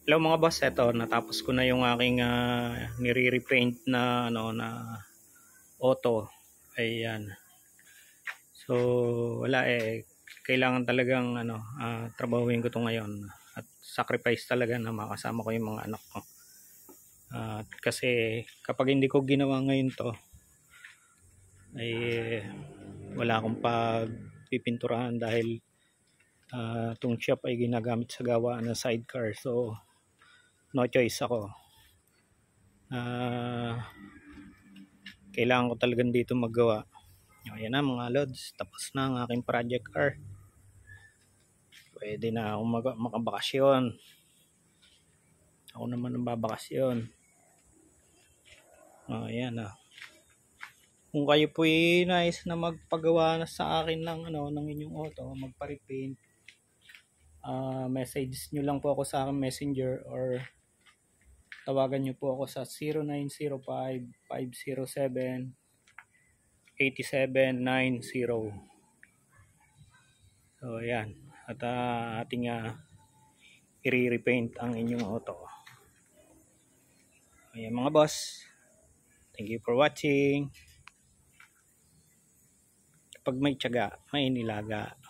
Hello mga boss, eto natapos ko na yung aking nire-repaint na na auto. Ayan. So wala kailangan talagang trabahuin ko to ngayon at sacrifice talaga na makasama ko yung mga anak ko. Kasi kapag hindi ko ginawa ngayon to ay wala akong pagpipinturahan dahil itong shop ay ginagamit sa gawaan ng sidecar. So no choice ako. Kailangan ko talagang dito maggawa. Ayan na mga lods, tapos na ang aking project car. Pwede na akong makabakasyon. Ako naman ang babakasyon. Ayan na. Kung kayo po nais na magpagawa na sa akin ng inyong auto, magpa-repaint, message nyo lang po ako sa aking messenger or tawagan nyo po ako sa 0905-507-8790. So ayan, at ating i-repaint ang inyong auto. Ayan mga boss, thank you for watching. Kapag may tiyaga, may nilaga.